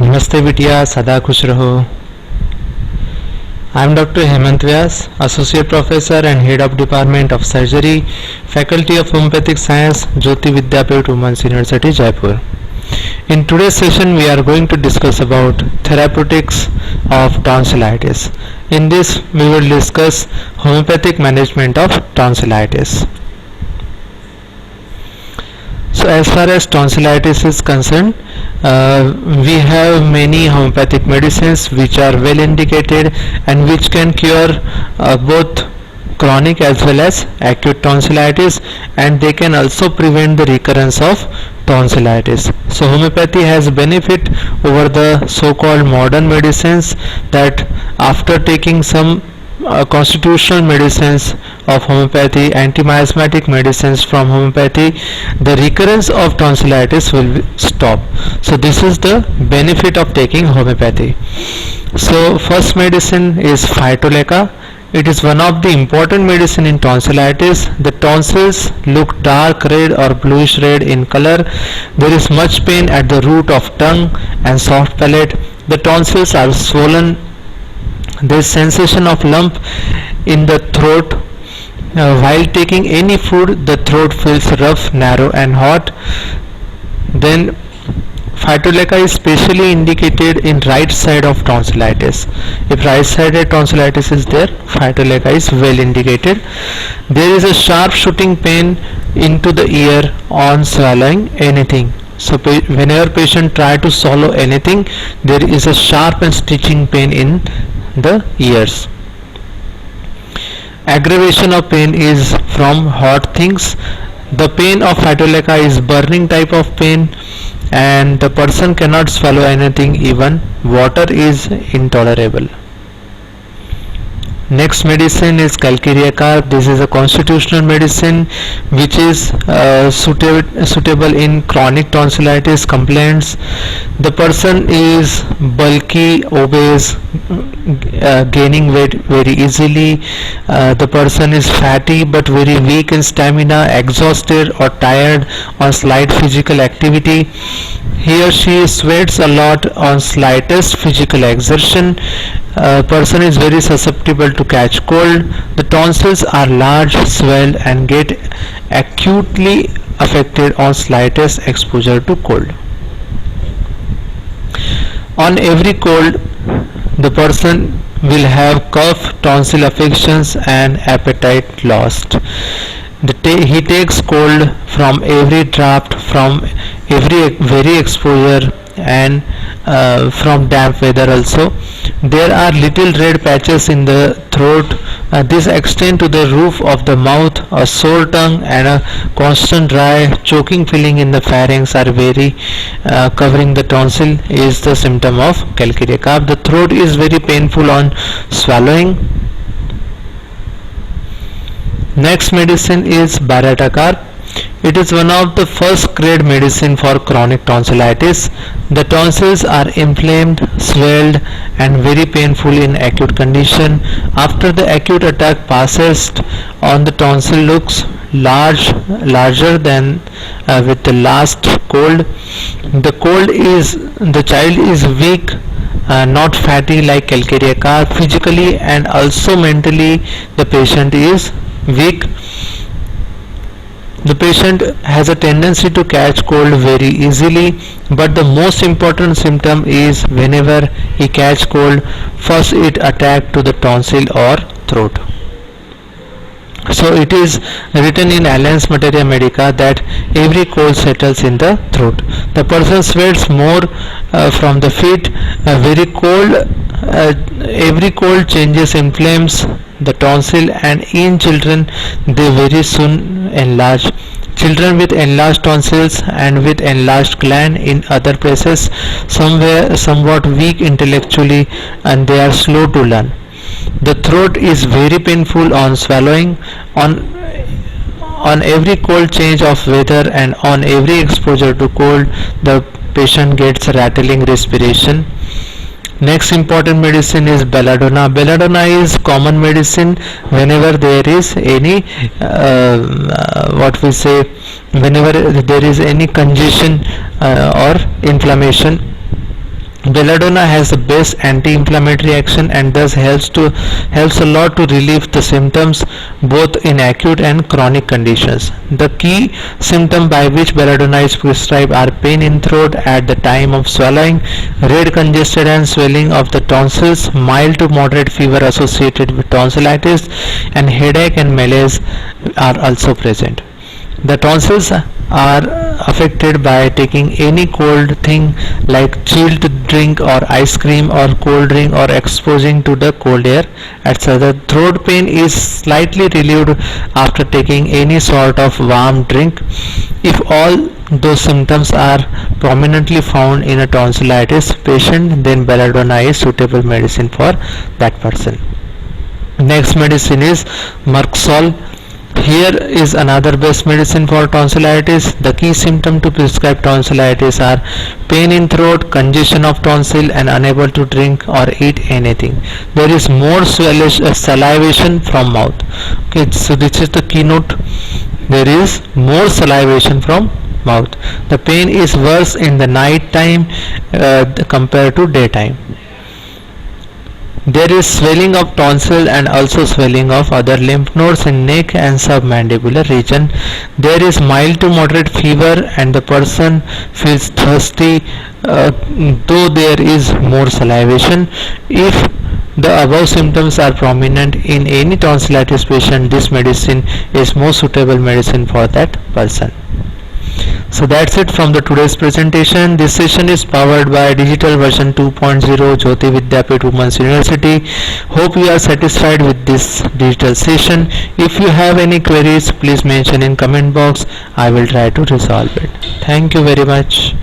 नमस्ते बिटिया, सदा खुश रहो। I am Dr. Hemant Vyas, Associate Professor and Head of Department of Surgery, Faculty of Homeopathic Science, Jyoti Vidyapeeth Women's University, Jaipur. In today's session, we are going to discuss about therapeutics of tonsillitis. In this, we will discuss homeopathic management of tonsillitis. So as far as tonsillitis is concerned, we have many homeopathic medicines which are well indicated and which can cure both chronic as well as acute tonsillitis, and they can also prevent the recurrence of tonsillitis. So homeopathy has benefit over the so-called modern medicines, that after taking some constitutional medicines of homeopathy, anti-miasmatic medicines from homeopathy, the recurrence of tonsillitis will stop. So this is the benefit of taking homeopathy. So first medicine is Phytolacca. It is one of the important medicine in tonsillitis. The tonsils look dark red or bluish red in color. There is much pain at the root of tongue and soft palate. The tonsils are swollen. There is sensation of lump in the throat. While taking any food, the throat feels rough, narrow and hot. Then Phytolacca is specially indicated in right side of tonsillitis. If right sided tonsillitis is there, Phytolacca is well indicated. There is a sharp shooting pain into the ear on swallowing anything. So whenever patient try to swallow anything, there is a sharp and stitching pain in the ears. Aggravation of pain is from hot things. The pain of Phytolacca is burning type of pain, and the person cannot swallow anything, even water is intolerable. Next medicine is Calcarea. This is a constitutional medicine which is suitable in chronic tonsillitis complaints. The person is bulky, obese, gaining weight very easily. The person is fatty but very weak in stamina, exhausted or tired on slight physical activity. He or she sweats a lot on slightest physical exertion. Person is very susceptible to catch cold. The tonsils are large, swelled and get acutely affected on slightest exposure to cold. On every cold, the person will have cough, tonsil affections and appetite lost. He takes cold from every draft, from every very exposure, and from damp weather also. There are little red patches in the throat. This extend to the roof of the mouth. A sore tongue and a constant dry choking feeling in the pharynx are very covering the tonsil is the symptom of Calcarea. The throat is very painful on swallowing. Next medicine is Barattacar. It is one of the first grade medicine for chronic tonsillitis. The tonsils are inflamed, swelled and very painful in acute condition. After the acute attack passes on, the tonsil looks larger than with the last cold. The child is weak, not fatty like Calcarea. Physically and also mentally, the patient is weak. The patient has a tendency to catch cold very easily, but the most important symptom is whenever he catch cold, first it attack to the tonsil or throat. So it is written in Allen's Materia Medica that every cold settles in the throat. The person sweats more from the feet. Every cold changes, inflames the tonsil, and in children they very soon enlarge. Children with enlarged tonsils and with enlarged gland in other places somewhat weak intellectually, and they are slow to learn. The throat is very painful on swallowing. On every cold change of weather and on every exposure to cold, the patient gets rattling respiration. Next important medicine is Belladonna. Belladonna is common medicine whenever there is any whenever there is any congestion or inflammation. Belladonna has the best anti-inflammatory action and thus helps a lot to relieve the symptoms both in acute and chronic conditions. The key symptom by which belladonna is prescribed are pain in throat at the time of swallowing, red congested and swelling of the tonsils, mild to moderate fever associated with tonsillitis, and headache and malaise are also present. The tonsils are affected by taking any cold thing like chilled drink or ice cream or cold drink or exposing to the cold air, etc. The throat pain is slightly relieved after taking any sort of warm drink. If all those symptoms are prominently found in a tonsillitis patient, then belladonna is suitable medicine for that person. Next medicine is Merxol. Here is another best medicine for tonsillitis. The key symptom to prescribe tonsillitis are pain in throat, congestion of tonsil, and unable to drink or eat anything. There is more salivation from mouth. Okay, so this is the keynote. There is more salivation from mouth. The pain is worse in the night time compared to daytime. There is swelling of tonsil and also swelling of other lymph nodes in neck and submandibular region. There is mild to moderate fever and the person feels thirsty though there is more salivation. If the above symptoms are prominent in any tonsillitis patient, this medicine is most suitable medicine for that person. So that's it from the today's presentation. This session is powered by digital version 2.0 Jyoti Vidyapeeth Women's University. Hope you are satisfied with this digital session. If you have any queries, please mention in comment box. I will try to resolve it. Thank you very much.